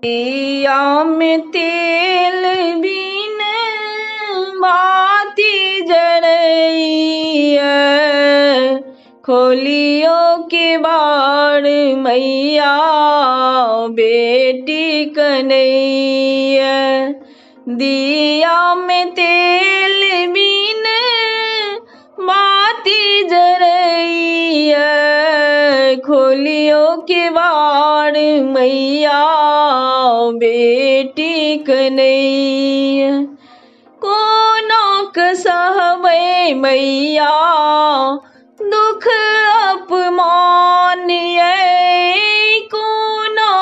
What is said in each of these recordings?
दिया में तेल बिन बाती जरैया, खोलियो के बाड़ मैया बेटी कन्हैया। दिया में तेल बिन बाती जरैया, खोलियो के बाड़ मैया बेटी कन्हैया। कोनो सहबै मैया दुख अपमान ये, कोनो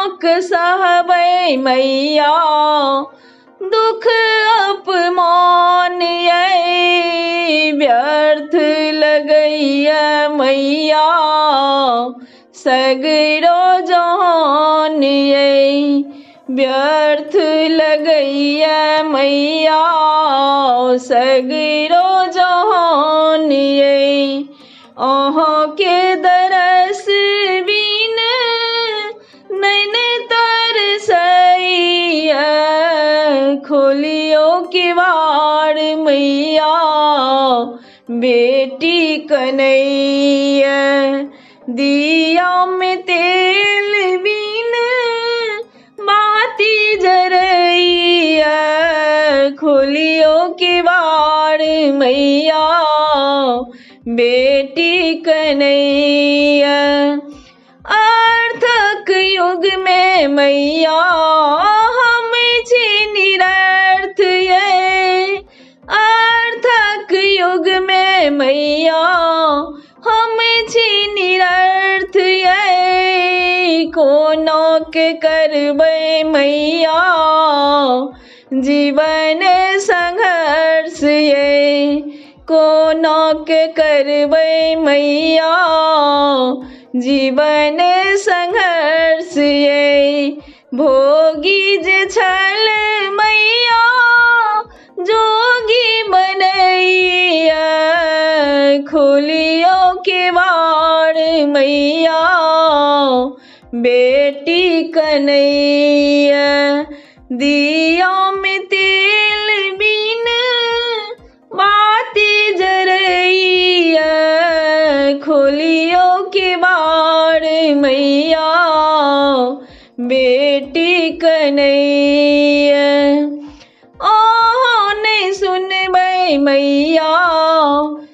सहबै मैया दुख अपमान ये। व्यर्थ लगैया मैया सगरो जहान ये, व्यर्थ लगैया मैया सगरो जहान ये। अहाँ के दरस बिन नैन तरसैया, खोलियो के बाड़ मैया बेटी कन्हैया। दिया में तेल बिन बाती जरैया, खोलियो के बाड़ मैया बेटी कन्हैया। अर्थक युग में मैया हम छी निरर्थ ये, अर्थक युग में मैया हम छी निरर्थ ये। कोनो के करबै मैया जीवन संघर्ष ये, कोनो के करबै मैया जीवन संघर्ष ये। भोगी जे छल मैया जोगी बनैया, खोलियो के बाड़ मैया बेटी कन्हैया। दिया में तेल बिन बाती जरैया, खोलियो के बाड़ मैया बेटी कन्हैया। ओहो नहीं सुनबै मैया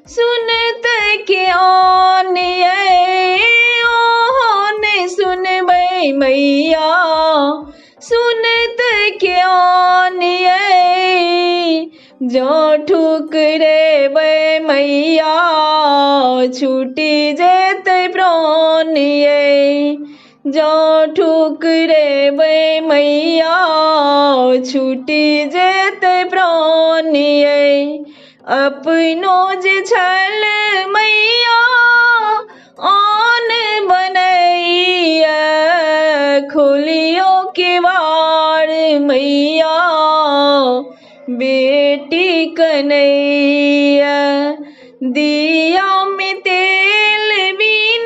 सुनत के आन ये, ओहो नहीं सुनबै मैया सुनत के आन ये। जो ठुकरेबै मैया छूटी जेतै प्राण ये, जो ठुकरेबै मैया छूटी जेतै प्राण ये। अपनो जे छल मैया आन बनैया, खोलियो के बाड़ मैया बेटी कन्हैया। दिया में तेल बिन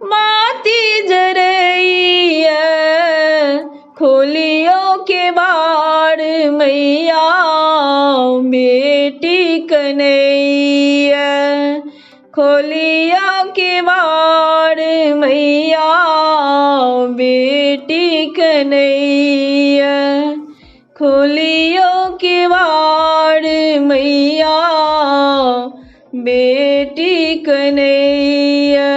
बाती जरैया, खोलियो के बाड़ मैया बेटी कन्हैया, खोलियो के बाड़ मैया बेटी कन्हैया, खोलियो के बाड़ मैया बेटी कन्हैया।